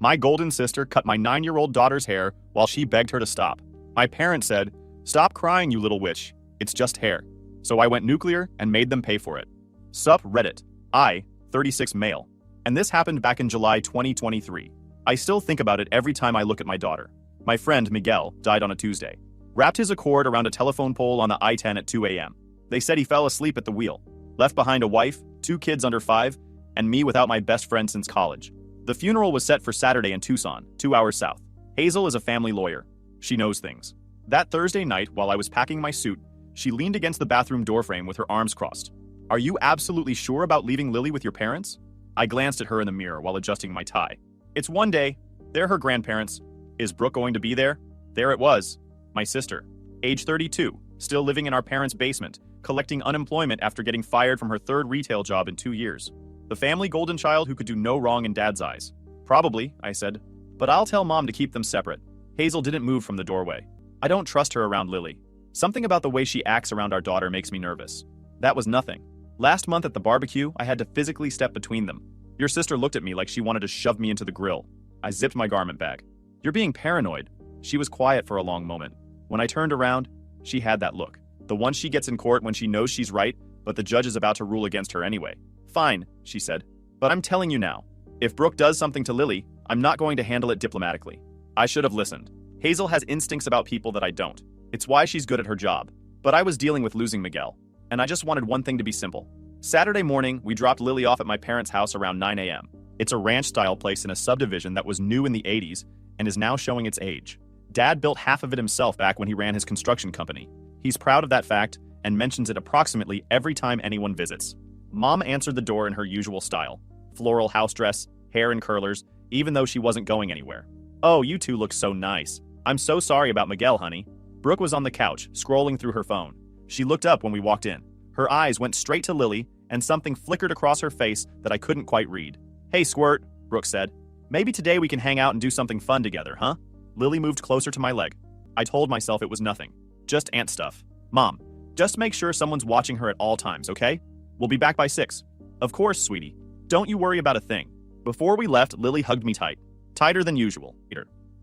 My golden sister cut my 9-year-old daughter's hair while she begged her to stop. My parents said, "Stop crying, you little witch. It's just hair." So I went nuclear and made them pay for it. Sup Reddit. I, 36 male. And this happened back in July 2023. I still think about it every time I look at my daughter. My friend Miguel died on a Tuesday. Wrapped his Accord around a telephone pole on the I-10 at 2 a.m. They said he fell asleep at the wheel. Left behind a wife, 2 kids under 5, and me without my best friend since college. The funeral was set for Saturday in Tucson, 2 hours south. Hazel is a family lawyer. She knows things. That Thursday night, while I was packing my suit, she leaned against the bathroom doorframe with her arms crossed. "Are you absolutely sure about leaving Lily with your parents?" I glanced at her in the mirror while adjusting my tie. It's one day. They're her grandparents. Is Brooke going to be there? There it was. My sister. Age 32, still living in our parents' basement, collecting unemployment after getting fired from her 3rd retail job in 2 years. The family golden child who could do no wrong in Dad's eyes. Probably, I said. But I'll tell Mom to keep them separate. Hazel didn't move from the doorway. I don't trust her around Lily. Something about the way she acts around our daughter makes me nervous. That was nothing. Last month at the barbecue, I had to physically step between them. Your sister looked at me like she wanted to shove me into the grill. I zipped my garment bag. "You're being paranoid." She was quiet for a long moment. When I turned around, she had that look. The one she gets in court when she knows she's right, but the judge is about to rule against her anyway. "Fine," she said. "But I'm telling you now. If Brooke does something to Lily, I'm not going to handle it diplomatically." I should have listened. Hazel has instincts about people that I don't. It's why she's good at her job. But I was dealing with losing Miguel, and I just wanted one thing to be simple. Saturday morning, we dropped Lily off at my parents' house around 9 a.m. It's a ranch-style place in a subdivision that was new in the 80s and is now showing its age. Dad built half of it himself back when he ran his construction company. He's proud of that fact and mentions it approximately every time anyone visits. Mom answered the door in her usual style. Floral house dress, hair in curlers, even though she wasn't going anywhere. "Oh, you two look so nice. I'm so sorry about Miguel, honey." Brooke was on the couch, scrolling through her phone. She looked up when we walked in. Her eyes went straight to Lily, and something flickered across her face that I couldn't quite read. "Hey, Squirt," Brooke said. "Maybe today we can hang out and do something fun together, huh?" Lily moved closer to my leg. I told myself it was nothing. Just ant stuff. "Mom, just make sure someone's watching her at all times, okay? We'll be back by 6. "Of course, sweetie. Don't you worry about a thing." Before we left, Lily hugged me tight. Tighter than usual.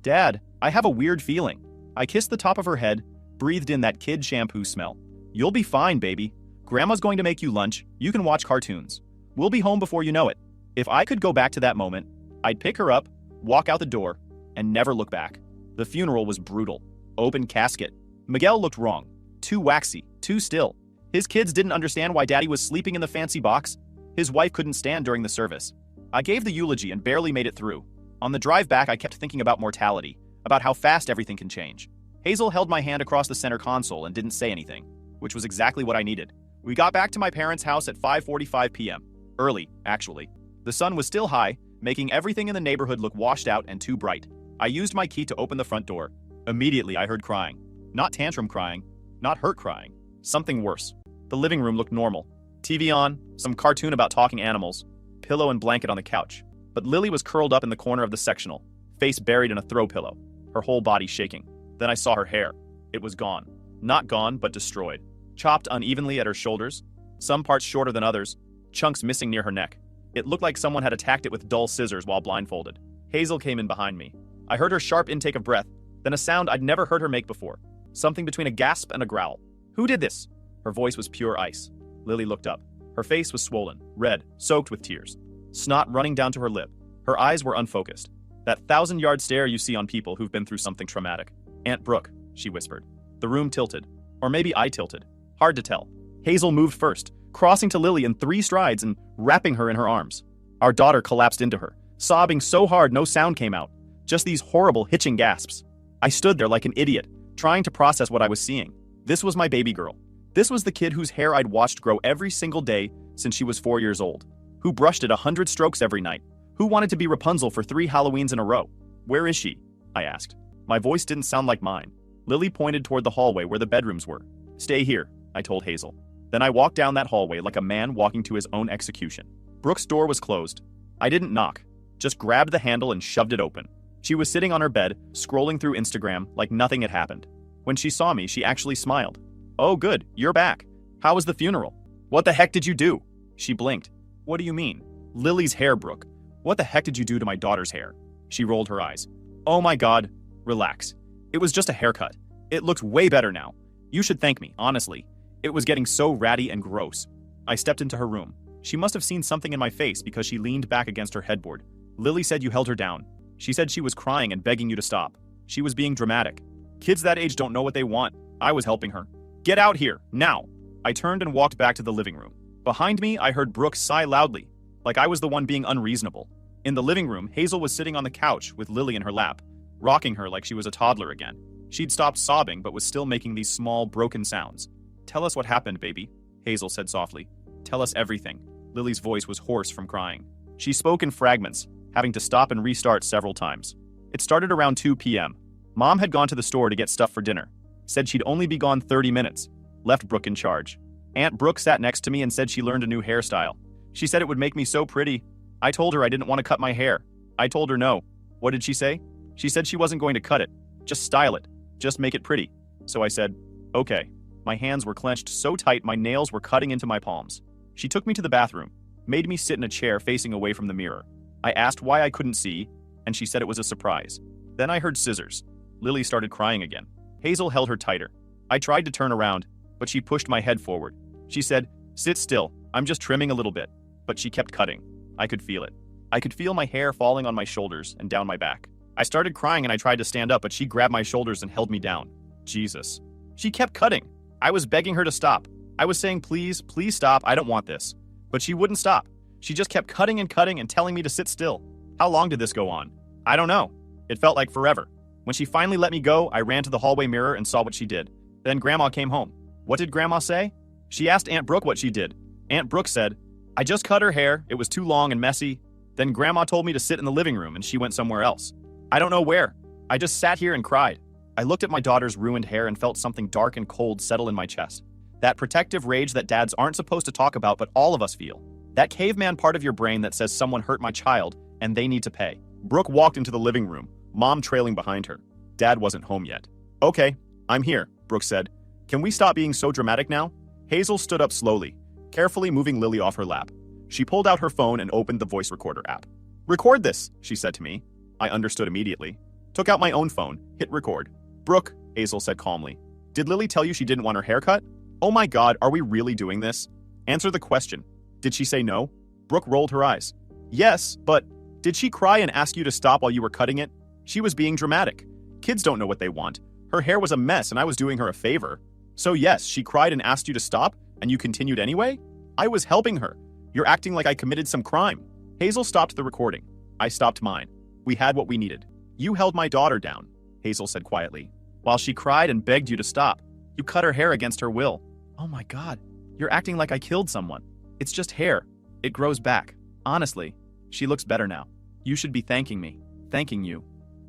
"Dad, I have a weird feeling." I kissed the top of her head, breathed in that kid shampoo smell. "You'll be fine, baby. Grandma's going to make you lunch. You can watch cartoons. We'll be home before you know it." If I could go back to that moment, I'd pick her up, walk out the door, and never look back. The funeral was brutal. Open casket. Miguel looked wrong. Too waxy, too still. His kids didn't understand why Daddy was sleeping in the fancy box. His wife couldn't stand during the service. I gave the eulogy and barely made it through. On the drive back, I kept thinking about mortality, about how fast everything can change. Hazel held my hand across the center console and didn't say anything, which was exactly what I needed. We got back to my parents' house at 5:45 p.m. Early, actually. The sun was still high, making everything in the neighborhood look washed out and too bright. I used my key to open the front door. Immediately, I heard crying. Not tantrum crying, not hurt crying. Something worse. The living room looked normal. TV on, some cartoon about talking animals, pillow and blanket on the couch. But Lily was curled up in the corner of the sectional, face buried in a throw pillow, her whole body shaking. Then I saw her hair. It was gone. Not gone, but destroyed. Chopped unevenly at her shoulders, some parts shorter than others, chunks missing near her neck. It looked like someone had attacked it with dull scissors while blindfolded. Hazel came in behind me. I heard her sharp intake of breath, then a sound I'd never heard her make before. Something between a gasp and a growl. "Who did this?" Her voice was pure ice. Lily looked up. Her face was swollen, red, soaked with tears. Snot running down to her lip. Her eyes were unfocused. That 1,000-yard stare you see on people who've been through something traumatic. "Aunt Brooke," she whispered. The room tilted. Or maybe I tilted. Hard to tell. Hazel moved first, crossing to Lily in 3 strides and wrapping her in her arms. Our daughter collapsed into her, sobbing so hard no sound came out. Just these horrible hitching gasps. I stood there like an idiot, trying to process what I was seeing. This was my baby girl. This was the kid whose hair I'd watched grow every single day since she was 4 years old. Who brushed it 100 strokes every night. Who wanted to be Rapunzel for 3 Halloweens in a row. "Where is she?" I asked. My voice didn't sound like mine. Lily pointed toward the hallway where the bedrooms were. "Stay here," I told Hazel. Then I walked down that hallway like a man walking to his own execution. Brooke's door was closed. I didn't knock, just grabbed the handle and shoved it open. She was sitting on her bed, scrolling through Instagram like nothing had happened. When she saw me, she actually smiled. "Oh good, you're back. How was the funeral? What the heck did you do?" She blinked. "What do you mean?" "Lily's hair, Brooke. What the heck did you do to my daughter's hair?" She rolled her eyes. Oh my God. Relax. It was just a haircut. It looks way better now. You should thank me, honestly. It was getting so ratty and gross. I stepped into her room. She must have seen something in my face because she leaned back against her headboard. Lily said you held her down. She said she was crying and begging you to stop. She was being dramatic. Kids that age don't know what they want. I was helping her. Get out here, now. I turned and walked back to the living room. Behind me, I heard Brooke sigh loudly, like I was the one being unreasonable. In the living room, Hazel was sitting on the couch with Lily in her lap, rocking her like she was a toddler again. She'd stopped sobbing but was still making these small, broken sounds. Tell us what happened, baby, Hazel said softly. Tell us everything. Lily's voice was hoarse from crying. She spoke in fragments, having to stop and restart several times. It started around 2 p.m. Mom had gone to the store to get stuff for dinner. Said she'd only be gone 30 minutes. Left Brooke in charge. Aunt Brooke sat next to me and said she learned a new hairstyle. She said it would make me so pretty. I told her I didn't want to cut my hair. I told her no. What did she say? She said she wasn't going to cut it. Just style it. Just make it pretty. So I said, okay. My hands were clenched so tight my nails were cutting into my palms. She took me to the bathroom, made me sit in a chair facing away from the mirror. I asked why I couldn't see, and she said it was a surprise. Then I heard scissors. Lily started crying again. Hazel held her tighter. I tried to turn around, but she pushed my head forward. She said, sit still, I'm just trimming a little bit. But she kept cutting. I could feel it. I could feel my hair falling on my shoulders and down my back. I started crying and I tried to stand up, but she grabbed my shoulders and held me down. Jesus. She kept cutting. I was begging her to stop. I was saying, please, please stop, I don't want this. But she wouldn't stop. She just kept cutting and telling me to sit still. How long did this go on? I don't know. It felt like forever. When she finally let me go, I ran to the hallway mirror and saw what she did. Then Grandma came home. What did Grandma say? She asked Aunt Brooke what she did. Aunt Brooke said, I just cut her hair, it was too long and messy. Then Grandma told me to sit in the living room and she went somewhere else. I don't know where. I just sat here and cried. I looked at my daughter's ruined hair and felt something dark and cold settle in my chest. That protective rage that dads aren't supposed to talk about but all of us feel. That caveman part of your brain that says someone hurt my child and they need to pay. Brooke walked into the living room, Mom trailing behind her. Dad wasn't home yet. Okay, I'm here, Brooke said. Can we stop being so dramatic now? Hazel stood up slowly, carefully moving Lily off her lap. She pulled out her phone and opened the voice recorder app. Record this, she said to me. I understood immediately. Took out my own phone, hit record. Brooke, Hazel said calmly. Did Lily tell you she didn't want her haircut? Oh my God, are we really doing this? Answer the question. Did she say no? Brooke rolled her eyes. Yes, but did she cry and ask you to stop while you were cutting it? She was being dramatic. Kids don't know what they want. Her hair was a mess and I was doing her a favor. So yes, she cried and asked you to stop, and you continued anyway? I was helping her. You're acting like I committed some crime. Hazel stopped the recording. I stopped mine. We had what we needed. You held my daughter down, Hazel said quietly, while she cried and begged you to stop. You cut her hair against her will. Oh my God, you're acting like I killed someone. It's just hair. It grows back. Honestly, she looks better now. You should be thanking me. Thanking you.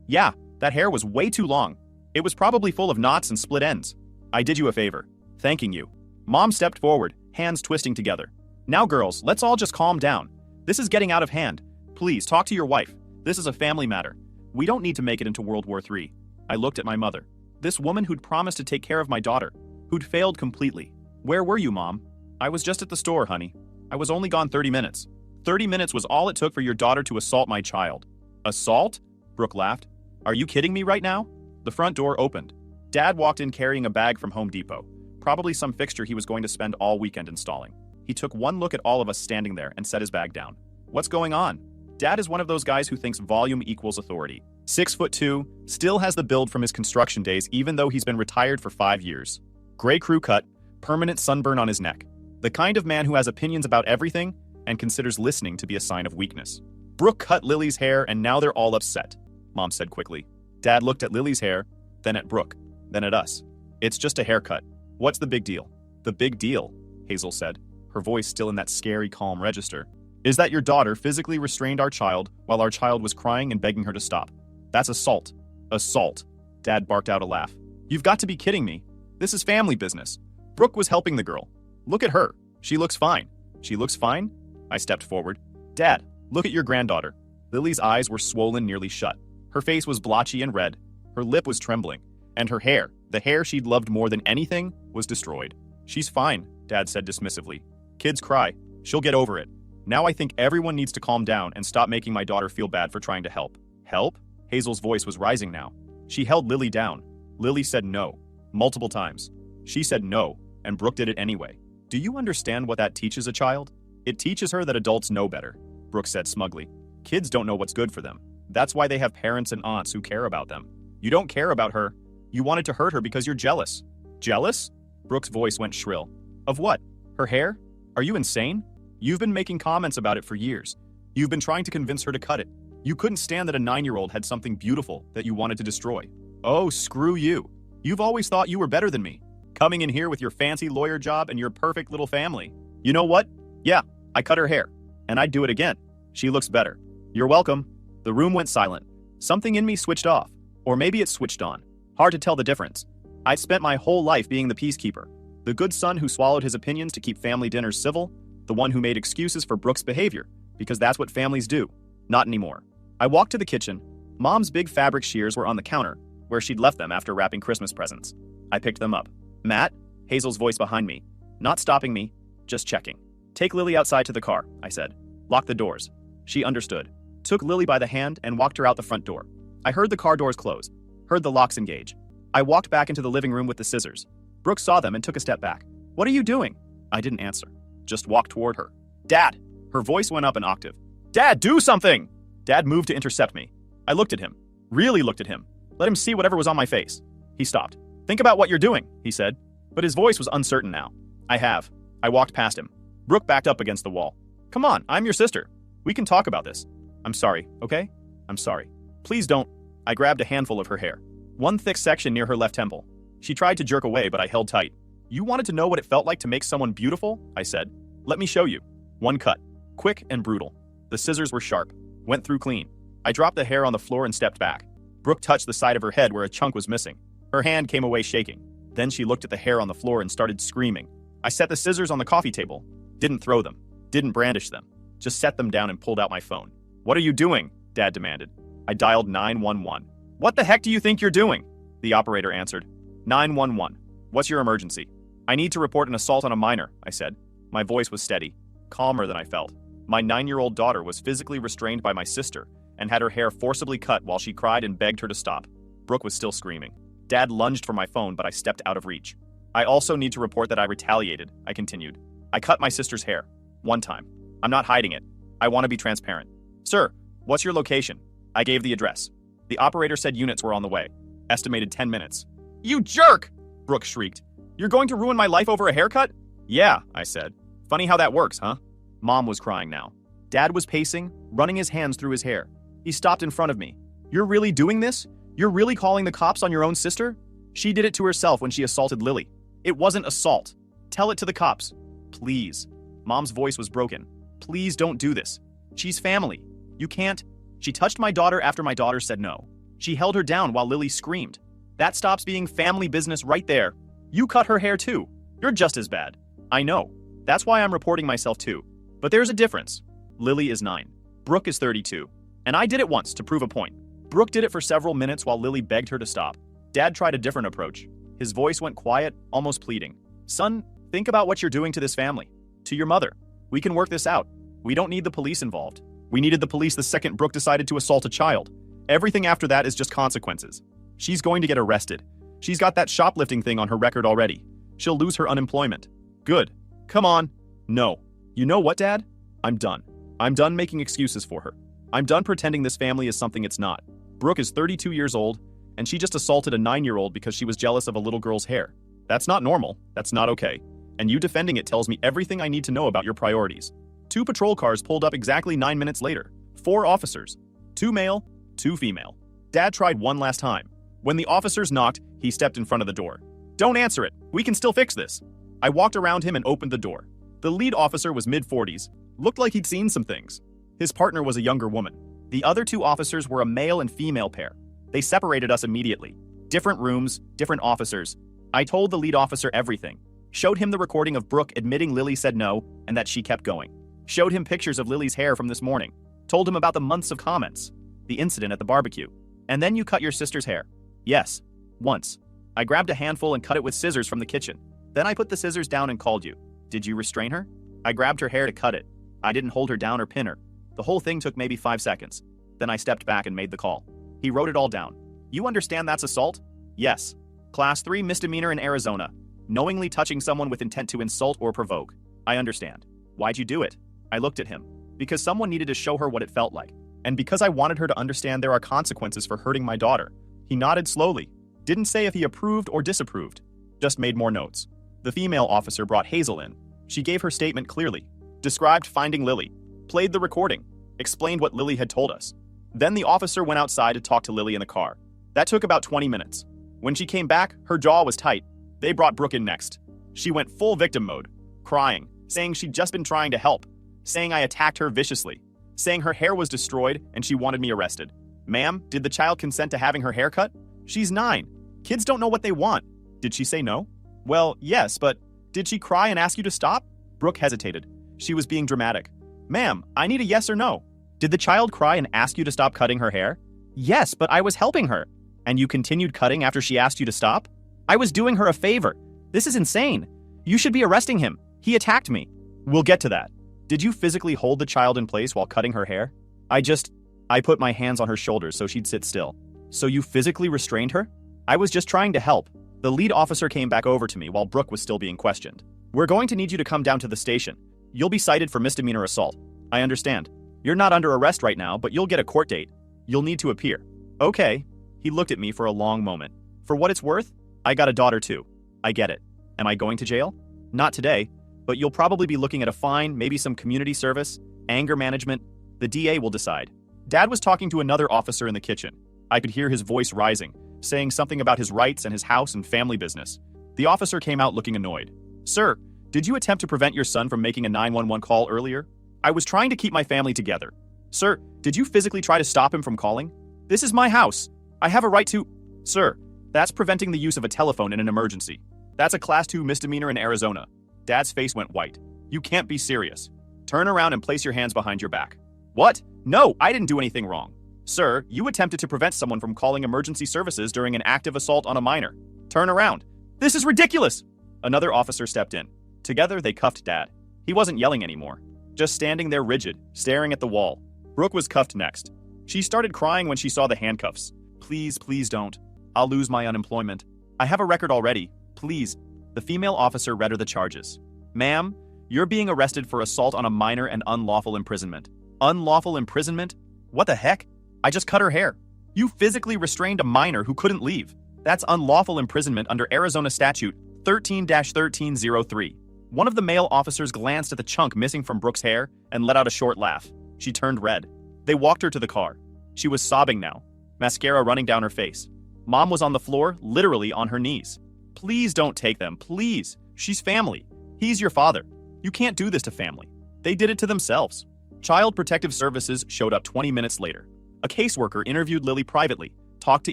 Yeah, that hair was way too long. It was probably full of knots and split ends. I did you a favor. Thanking you. Mom stepped forward, hands twisting together. Now girls, let's all just calm down. This is getting out of hand. Please, talk to your wife. This is a family matter. We don't need to make it into World War III. I looked at my mother. This woman who'd promised to take care of my daughter. Who'd failed completely. Where were you, Mom? I was just at the store, honey. I was only gone 30 minutes. 30 minutes was all it took for your daughter to assault my child. Assault? Brooke laughed. Are you kidding me right now? The front door opened. Dad walked in carrying a bag from Home Depot. Probably some fixture he was going to spend all weekend installing. He took one look at all of us standing there and set his bag down. What's going on? Dad is one of those guys who thinks volume equals authority. 6'2", still has the build from his construction days even though he's been retired for 5 years. Gray crew cut, permanent sunburn on his neck. The kind of man who has opinions about everything and considers listening to be a sign of weakness. Brooke cut Lily's hair and now they're all upset, Mom said quickly. Dad looked at Lily's hair, then at Brooke, then at us. It's just a haircut. What's the big deal? The big deal, Hazel said, her voice still in that scary, calm register, is that your daughter physically restrained our child while our child was crying and begging her to stop. That's assault. Assault. Dad barked out a laugh. You've got to be kidding me. This is family business. Brooke was helping the girl. Look at her. She looks fine. She looks fine? I stepped forward. Dad, look at your granddaughter. Lily's eyes were swollen nearly shut. Her face was blotchy and red. Her lip was trembling. And her hair, the hair she'd loved more than anything, was destroyed. She's fine, Dad said dismissively. Kids cry. She'll get over it. Now I think everyone needs to calm down and stop making my daughter feel bad for trying to help. Help? Hazel's voice was rising now. She held Lily down. Lily said no, multiple times. She said no, and Brooke did it anyway. Do you understand what that teaches a child? It teaches her that adults know better, Brooke said smugly. Kids don't know what's good for them. That's why they have parents and aunts who care about them. You don't care about her. You wanted to hurt her because you're jealous. Jealous? Brooke's voice went shrill. Of what? Her hair? Are you insane? You've been making comments about it for years. You've been trying to convince her to cut it. You couldn't stand that a 9-year-old had something beautiful that you wanted to destroy. Oh, screw you. You've always thought you were better than me. Coming in here with your fancy lawyer job and your perfect little family. You know what? Yeah, I cut her hair. And I'd do it again. She looks better. You're welcome. The room went silent. Something in me switched off. Or maybe it switched on. Hard to tell the difference. I'd spent my whole life being the peacekeeper. The good son who swallowed his opinions to keep family dinners civil. The one who made excuses for Brooke's behavior. Because that's what families do. Not anymore. I walked to the kitchen. Mom's big fabric shears were on the counter, where she'd left them after wrapping Christmas presents. I picked them up. Matt? Hazel's voice behind me. Not stopping me, just checking. Take Lily outside to the car, I said. Lock the doors. She understood. Took Lily by the hand and walked her out the front door. I heard the car doors close. Heard the locks engage. I walked back into the living room with the scissors. Brooke saw them and took a step back. What are you doing? I didn't answer. Just walked toward her. Dad! Her voice went up an octave. Dad, do something! Dad moved to intercept me. I looked at him. Really looked at him. Let him see whatever was on my face. He stopped. Think about what you're doing, he said. But his voice was uncertain now. I have. I walked past him. Brooke backed up against the wall. Come on, I'm your sister. We can talk about this. I'm sorry, okay? I'm sorry. Please don't. I grabbed a handful of her hair. One thick section near her left temple. She tried to jerk away, but I held tight. You wanted to know what it felt like to make someone beautiful? I said. Let me show you. One cut. Quick and brutal. The scissors were sharp. Went through clean. I dropped the hair on the floor and stepped back. Brooke touched the side of her head where a chunk was missing. Her hand came away shaking. Then she looked at the hair on the floor and started screaming. I set the scissors on the coffee table. Didn't throw them. Didn't brandish them. Just set them down and pulled out my phone. What are you doing? Dad demanded. I dialed 911. What the heck do you think you're doing? The operator answered. 911. What's your emergency? I need to report an assault on a minor, I said. My voice was steady, calmer than I felt. My 9-year-old daughter was physically restrained by my sister and had her hair forcibly cut while she cried and begged her to stop. Brooke was still screaming. Dad lunged for my phone, but I stepped out of reach. I also need to report that I retaliated, I continued. I cut my sister's hair. One time. I'm not hiding it. I want to be transparent. Sir, what's your location? I gave the address. The operator said units were on the way. Estimated 10 minutes. You jerk! Brooke shrieked. You're going to ruin my life over a haircut? Yeah, I said. Funny how that works, huh? Mom was crying now. Dad was pacing, running his hands through his hair. He stopped in front of me. You're really doing this? You're really calling the cops on your own sister? She did it to herself when she assaulted Lily. It wasn't assault. Tell it to the cops. Please. Mom's voice was broken. Please don't do this. She's family. You can't. She touched my daughter after my daughter said no. She held her down while Lily screamed. That stops being family business right there. You cut her hair too. You're just as bad. I know. That's why I'm reporting myself too. But there's a difference. Lily is 9. Brooke is 32. And I did it once to prove a point. Brooke did it for several minutes while Lily begged her to stop. Dad tried a different approach. His voice went quiet, almost pleading. Son, think about what you're doing to this family. To your mother. We can work this out. We don't need the police involved. We needed the police the second Brooke decided to assault a child. Everything after that is just consequences. She's going to get arrested. She's got that shoplifting thing on her record already. She'll lose her unemployment. Good. Come on. No. You know what, Dad? I'm done. I'm done making excuses for her. I'm done pretending this family is something it's not. Brooke is 32 years old, and she just assaulted a 9-year-old because she was jealous of a little girl's hair. That's not normal. That's not okay. And you defending it tells me everything I need to know about your priorities. 2 patrol cars pulled up exactly 9 minutes later. 4 officers. 2 male, 2 female. Dad tried one last time. When the officers knocked, he stepped in front of the door. Don't answer it. We can still fix this. I walked around him and opened the door. The lead officer was mid-40s. Looked like he'd seen some things. His partner was a younger woman. The other 2 officers were a male and female pair. They separated us immediately. Different rooms, different officers. I told the lead officer everything. Showed him the recording of Brooke admitting Lily said no and that she kept going. Showed him pictures of Lily's hair from this morning. Told him about the months of comments. The incident at the barbecue. And then you cut your sister's hair. Yes. Once. I grabbed a handful and cut it with scissors from the kitchen. Then I put the scissors down and called you. Did you restrain her? I grabbed her hair to cut it. I didn't hold her down or pin her. The whole thing took maybe 5 seconds. Then I stepped back and made the call. He wrote it all down. You understand that's assault? Yes. Class 3 misdemeanor in Arizona. Knowingly touching someone with intent to insult or provoke. I understand. Why'd you do it? I looked at him. Because someone needed to show her what it felt like. And because I wanted her to understand there are consequences for hurting my daughter. He nodded slowly. Didn't say if he approved or disapproved. Just made more notes. The female officer brought Hazel in. She gave her statement clearly. Described finding Lily. Played the recording. Explained what Lily had told us. Then the officer went outside to talk to Lily in the car. That took about 20 minutes. When she came back, her jaw was tight. They brought Brooke in next. She went full victim mode. Crying. Saying she'd just been trying to help. Saying I attacked her viciously. Saying her hair was destroyed and she wanted me arrested. Ma'am, did the child consent to having her hair cut? She's 9. Kids don't know what they want. Did she say no? Well, yes, but did she cry and ask you to stop? Brooke hesitated. She was being dramatic. Ma'am, I need a yes or no. Did the child cry and ask you to stop cutting her hair? Yes, but I was helping her. And you continued cutting after she asked you to stop? I was doing her a favor. This is insane. You should be arresting him. He attacked me. We'll get to that. Did you physically hold the child in place while cutting her hair? I put my hands on her shoulders so she'd sit still. So you physically restrained her? I was just trying to help. The lead officer came back over to me while Brooke was still being questioned. We're going to need you to come down to the station. You'll be cited for misdemeanor assault. I understand. You're not under arrest right now, but you'll get a court date. You'll need to appear. Okay. He looked at me for a long moment. For what it's worth, I got a daughter too. I get it. Am I going to jail? Not today, but you'll probably be looking at a fine, maybe some community service, anger management. The DA will decide. Dad was talking to another officer in the kitchen. I could hear his voice rising, saying something about his rights and his house and family business. The officer came out looking annoyed. Sir, did you attempt to prevent your son from making a 911 call earlier? I was trying to keep my family together. Sir, did you physically try to stop him from calling? This is my house. I have a right to... Sir, that's preventing the use of a telephone in an emergency. That's a Class 2 misdemeanor in Arizona. Dad's face went white. You can't be serious. Turn around and place your hands behind your back. What? No, I didn't do anything wrong. Sir, you attempted to prevent someone from calling emergency services during an active assault on a minor. Turn around. This is ridiculous! Another officer stepped in. Together, they cuffed Dad. He wasn't yelling anymore. Just standing there rigid, staring at the wall. Brooke was cuffed next. She started crying when she saw the handcuffs. Please, please don't. I'll lose my unemployment. I have a record already. Please. The female officer read her the charges. Ma'am, you're being arrested for assault on a minor and unlawful imprisonment. Unlawful imprisonment? What the heck? I just cut her hair. You physically restrained a minor who couldn't leave. That's unlawful imprisonment under Arizona Statute 13-1303. One of the male officers glanced at the chunk missing from Brooke's hair and let out a short laugh. She turned red. They walked her to the car. She was sobbing now, mascara running down her face. Mom was on the floor, literally on her knees. Please don't take them, please. She's family. He's your father. You can't do this to family. They did it to themselves. Child Protective Services showed up 20 minutes later. A caseworker interviewed Lily privately, talked to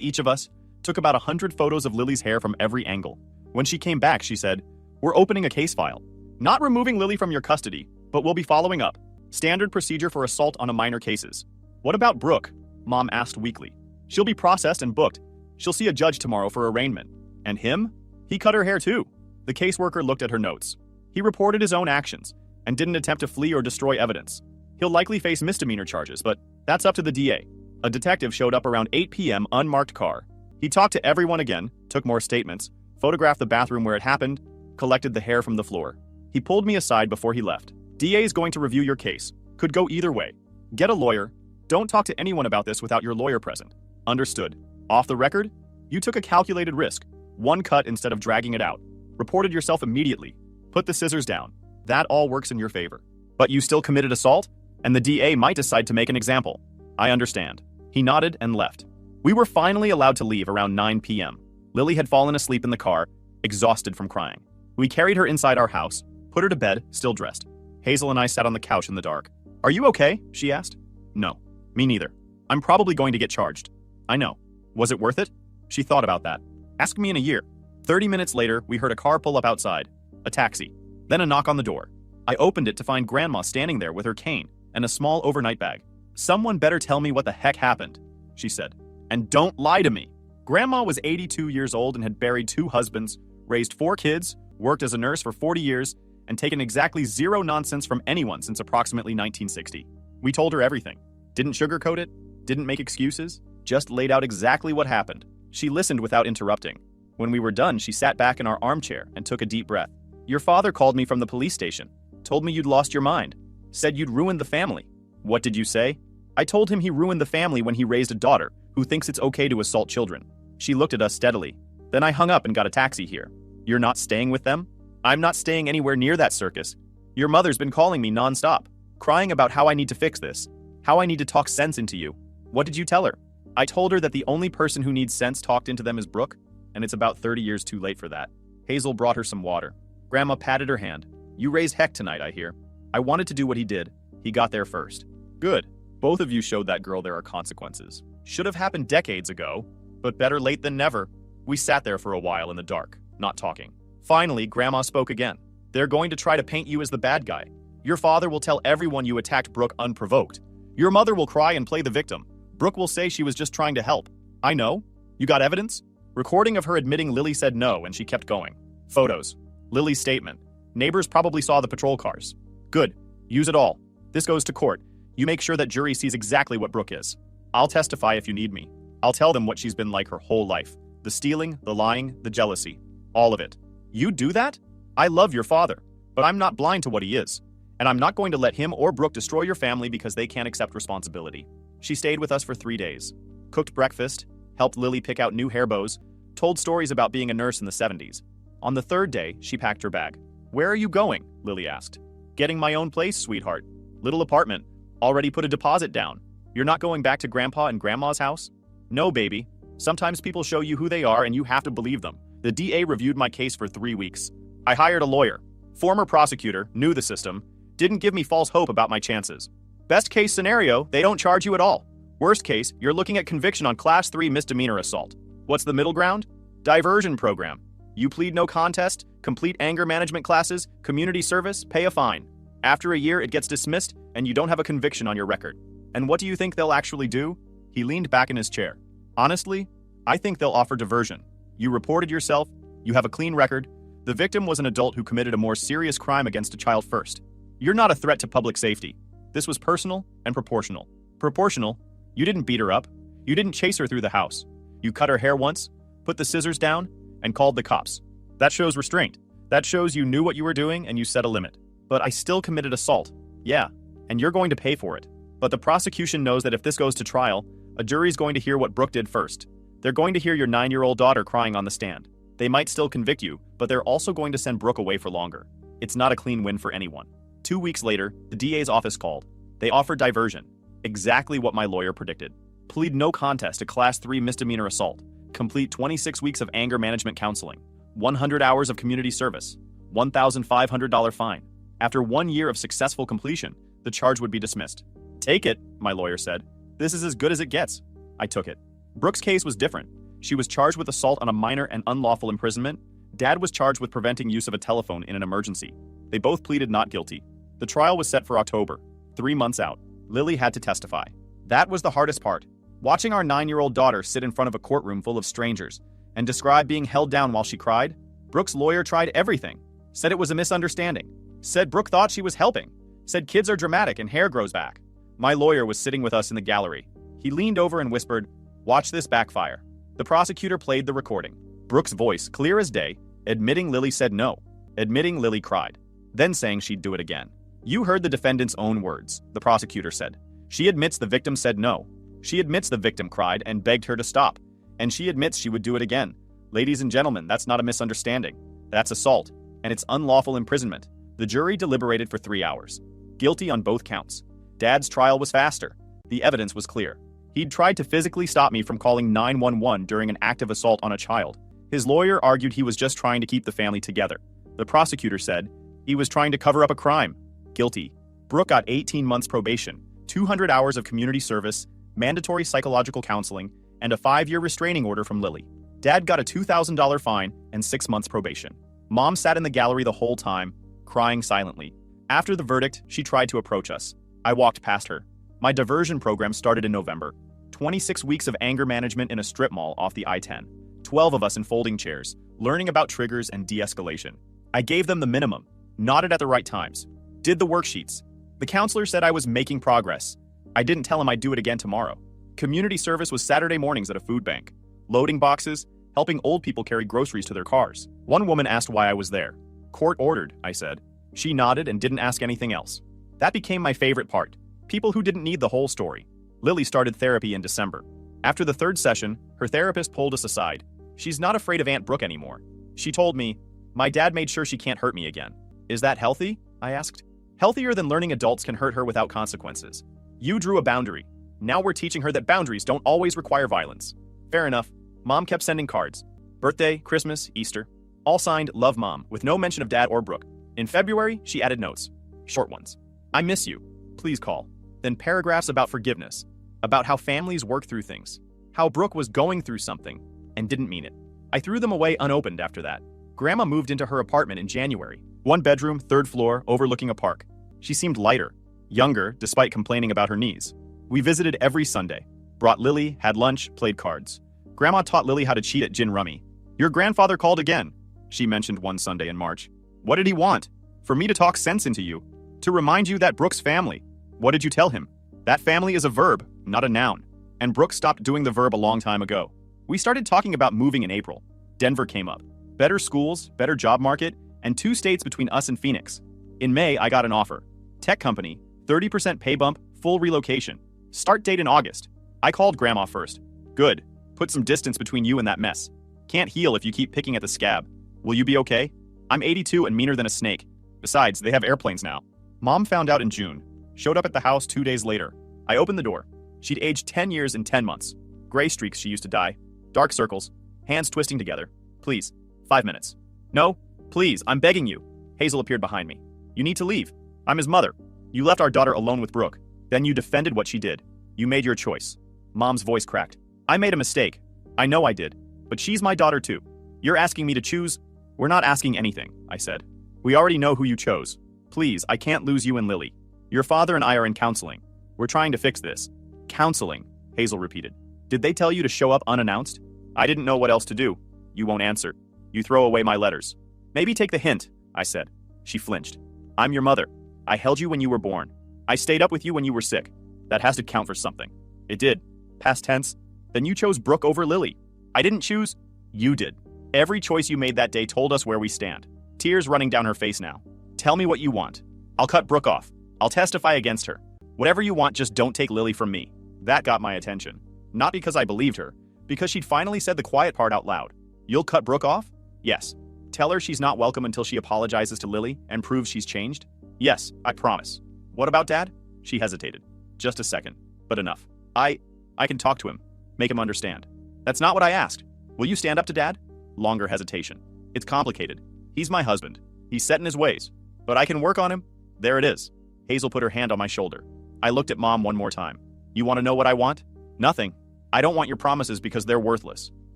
each of us, took about 100 photos of Lily's hair from every angle. When she came back, she said, "We're opening a case file. Not removing Lily from your custody, but we'll be following up. Standard procedure for assault on a minor cases." What about Brooke? Mom asked weakly. She'll be processed and booked. She'll see a judge tomorrow for arraignment. And him? He cut her hair too. The caseworker looked at her notes. He reported his own actions and didn't attempt to flee or destroy evidence. He'll likely face misdemeanor charges, but that's up to the DA. A detective showed up around 8 p.m. unmarked car. He talked to everyone again, took more statements, photographed the bathroom where it happened, collected the hair from the floor. He pulled me aside before he left. DA is going to review your case. Could go either way. Get a lawyer. Don't talk to anyone about this without your lawyer present. Understood. Off the record? You took a calculated risk. One cut instead of dragging it out. Reported yourself immediately. Put the scissors down. That all works in your favor. But you still committed assault? And the DA might decide to make an example. I understand. He nodded and left. We were finally allowed to leave around 9 p.m. Lily had fallen asleep in the car, exhausted from crying. We carried her inside our house, put her to bed, still dressed. Hazel and I sat on the couch in the dark. Are you okay? She asked. No. Me neither. I'm probably going to get charged. I know. Was it worth it? She thought about that. Ask me in a year. 30 minutes later, we heard a car pull up outside. A taxi. Then a knock on the door. I opened it to find Grandma standing there with her cane and a small overnight bag. Someone better tell me what the heck happened, she said. And don't lie to me. Grandma was 82 years old and had buried 2 husbands, raised 4 kids, worked as a nurse for 40 years, and taken exactly zero nonsense from anyone since approximately 1960. We told her everything. Didn't sugarcoat it. Didn't make excuses, just laid out exactly what happened. She listened without interrupting. When we were done, she sat back in our armchair and took a deep breath. Your father called me from the police station, told me you'd lost your mind, said you'd ruined the family. What did you say? I told him he ruined the family when he raised a daughter who thinks it's okay to assault children. She looked at us steadily. Then I hung up and got a taxi here. You're not staying with them? I'm not staying anywhere near that circus. Your mother's been calling me nonstop, crying about how I need to fix this, how I need to talk sense into you. What did you tell her? I told her that the only person who needs sense talked into them is Brooke, and it's about 30 years too late for that. Hazel brought her some water. Grandma patted her hand. You raised heck tonight, I hear. I wanted to do what he did. He got there first. Good. Both of you showed that girl there are consequences. Should have happened decades ago, but better late than never. We sat there for a while in the dark, not talking. Finally, Grandma spoke again. They're going to try to paint you as the bad guy. Your father will tell everyone you attacked Brooke unprovoked. Your mother will cry and play the victim. Brooke will say she was just trying to help. I know. You got evidence? Recording of her admitting Lily said no and she kept going. Photos. Lily's statement. Neighbors probably saw the patrol cars. Good. Use it all. This goes to court. You make sure that jury sees exactly what Brooke is. I'll testify if you need me. I'll tell them what she's been like her whole life. The stealing, the lying, the jealousy. All of it. You do that? I love your father, but I'm not blind to what he is. And I'm not going to let him or Brooke destroy your family because they can't accept responsibility. She stayed with us for 3 days. Cooked breakfast, helped Lily pick out new hair bows, told stories about being a nurse in the 70s. On the 3rd day, she packed her bag. Where are you going? Lily asked. Getting my own place, sweetheart. Little apartment. Already put a deposit down. You're not going back to Grandpa and Grandma's house? No, baby. Sometimes people show you who they are and you have to believe them. The DA reviewed my case for 3 weeks. I hired a lawyer. Former prosecutor, knew the system, didn't give me false hope about my chances. Best case scenario, they don't charge you at all. Worst case, you're looking at conviction on Class 3 misdemeanor assault. What's the middle ground? Diversion program. You plead no contest, complete anger management classes, community service, pay a fine. After a year, it gets dismissed, and you don't have a conviction on your record. And what do you think they'll actually do? He leaned back in his chair. Honestly, I think they'll offer diversion. You reported yourself, you have a clean record. The victim was an adult who committed a more serious crime against a child first. You're not a threat to public safety. This was personal and proportional. Proportional, you didn't beat her up. You didn't chase her through the house. You cut her hair once, put the scissors down, and called the cops. That shows restraint. That shows you knew what you were doing and you set a limit. But I still committed assault. Yeah, and you're going to pay for it. But the prosecution knows that if this goes to trial, a jury's going to hear what Brooke did first. They're going to hear your 9-year-old daughter crying on the stand. They might still convict you, but they're also going to send Brooke away for longer. It's not a clean win for anyone. 2 weeks later, the DA's office called. They offered diversion. Exactly what my lawyer predicted. Plead no contest to Class 3 misdemeanor assault. Complete 26 weeks of anger management counseling. 100 hours of community service. $1,500 fine. After 1 year of successful completion, the charge would be dismissed. Take it, my lawyer said. This is as good as it gets. I took it. Brooke's case was different. She was charged with assault on a minor and unlawful imprisonment. Dad was charged with preventing use of a telephone in an emergency. They both pleaded not guilty. The trial was set for October, 3 months out. Lily had to testify. That was the hardest part. Watching our 9-year-old daughter sit in front of a courtroom full of strangers and describe being held down while she cried. Brooke's lawyer tried everything. Said it was a misunderstanding. Said Brooke thought she was helping. Said kids are dramatic and hair grows back. My lawyer was sitting with us in the gallery. He leaned over and whispered, "Watch this backfire." The prosecutor played the recording. Brooke's voice, clear as day, admitting Lily said no. Admitting Lily cried. Then saying she'd do it again. You heard the defendant's own words, the prosecutor said. She admits the victim said no. She admits the victim cried and begged her to stop. And she admits she would do it again. Ladies and gentlemen, that's not a misunderstanding. That's assault. And it's unlawful imprisonment. The jury deliberated for 3 hours. Guilty on both counts. Dad's trial was faster. The evidence was clear. He'd tried to physically stop me from calling 911 during an act of assault on a child. His lawyer argued he was just trying to keep the family together. The prosecutor said he was trying to cover up a crime. Guilty. Brooke got 18 months probation, 200 hours of community service, mandatory psychological counseling, and a 5-year restraining order from Lily. Dad got a $2,000 fine and 6 months probation. Mom sat in the gallery the whole time, crying silently. After the verdict, she tried to approach us. I walked past her. My diversion program started in November. 26 weeks of anger management in a strip mall off the I-10. 12 of us in folding chairs, learning about triggers and de-escalation. I gave them the minimum, nodded at the right times, did the worksheets. The counselor said I was making progress. I didn't tell him I'd do it again tomorrow. Community service was Saturday mornings at a food bank, loading boxes, helping old people carry groceries to their cars. One woman asked why I was there. Court ordered, I said. She nodded and didn't ask anything else. That became my favorite part. People who didn't need the whole story. Lily started therapy in December. After the third session, her therapist pulled us aside. She's not afraid of Aunt Brooke anymore. She told me, "My dad made sure she can't hurt me again." Is that healthy? I asked. Healthier than learning adults can hurt her without consequences. You drew a boundary. Now we're teaching her that boundaries don't always require violence. Fair enough. Mom kept sending cards. Birthday, Christmas, Easter. All signed, Love Mom, with no mention of Dad or Brooke. In February, she added notes. Short ones. I miss you. Please call. Then paragraphs about forgiveness. About how families work through things. How Brooke was going through something and didn't mean it. I threw them away unopened after that. Grandma moved into her apartment in January. 1 bedroom, 3rd floor, overlooking a park. She seemed lighter, younger, despite complaining about her knees. We visited every Sunday. Brought Lily, had lunch, played cards. Grandma taught Lily how to cheat at gin rummy. Your grandfather called again, she mentioned one Sunday in March. What did he want? For me to talk sense into you. To remind you that Brooke's family. What did you tell him? That family is a verb, not a noun. And Brooke stopped doing the verb a long time ago. We started talking about moving in April. Denver came up. Better schools, better job market, and 2 states between us and Phoenix. In May, I got an offer. Tech company, 30% pay bump, full relocation. Start date in August. I called Grandma first. Good. Put some distance between you and that mess. Can't heal if you keep picking at the scab. Will you be okay? I'm 82 and meaner than a snake. Besides, they have airplanes now. Mom found out in June. Showed up at the house 2 days later. I opened the door. She'd aged 10 years in 10 months. Gray streaks she used to dye. Dark circles. Hands twisting together. Please. 5 minutes. No. Please, I'm begging you. Hazel appeared behind me. You need to leave. I'm his mother. You left our daughter alone with Brooke. Then you defended what she did. You made your choice. Mom's voice cracked. I made a mistake. I know I did. But she's my daughter too. You're asking me to choose? We're not asking anything, I said. We already know who you chose. Please, I can't lose you and Lily. Your father and I are in counseling. We're trying to fix this. Counseling, Hazel repeated. Did they tell you to show up unannounced? I didn't know what else to do. You won't answer. You throw away my letters. Maybe take the hint, I said. She flinched. I'm your mother. I held you when you were born. I stayed up with you when you were sick. That has to count for something. It did. Past tense. Then you chose Brooke over Lily. I didn't choose. You did. Every choice you made that day told us where we stand. Tears running down her face now. Tell me what you want. I'll cut Brooke off. I'll testify against her. Whatever you want, just don't take Lily from me. That got my attention. Not because I believed her, because she'd finally said the quiet part out loud. You'll cut Brooke off? Yes. Tell her she's not welcome until she apologizes to Lily and proves she's changed? Yes, I promise. What about Dad? She hesitated. Just a second, but enough. I can talk to him, make him understand. That's not what I asked. Will you stand up to Dad? Longer hesitation. It's complicated. He's my husband. He's set in his ways. But I can work on him. There it is. Hazel put her hand on my shoulder. I looked at Mom one more time. You want to know what I want? Nothing. I don't want your promises because they're worthless.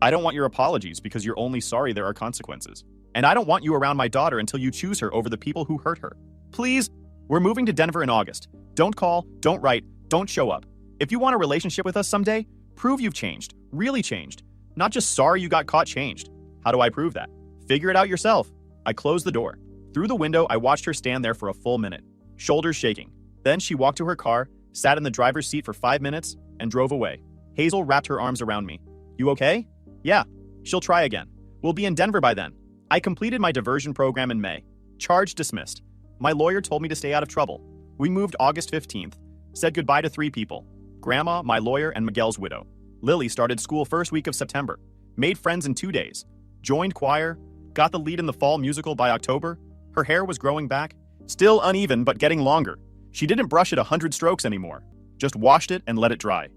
I don't want your apologies because you're only sorry there are consequences. And I don't want you around my daughter until you choose her over the people who hurt her. Please, we're moving to Denver in August. Don't call, don't write, don't show up. If you want a relationship with us someday, prove you've changed, really changed. Not just sorry you got caught changed. How do I prove that? Figure it out yourself. I closed the door. Through the window, I watched her stand there for a full minute, shoulders shaking. Then she walked to her car, sat in the driver's seat for 5 minutes, and drove away. Hazel wrapped her arms around me. You okay? Yeah. She'll try again. We'll be in Denver by then. I completed my diversion program in May. Charge dismissed. My lawyer told me to stay out of trouble. We moved August 15th. Said goodbye to 3 people. Grandma, my lawyer, and Miguel's widow. Lily started school first week of September. Made friends in 2 days. Joined choir. Got the lead in the fall musical by October. Her hair was growing back. Still uneven, but getting longer. She didn't brush it 100 strokes anymore. Just washed it and let it dry.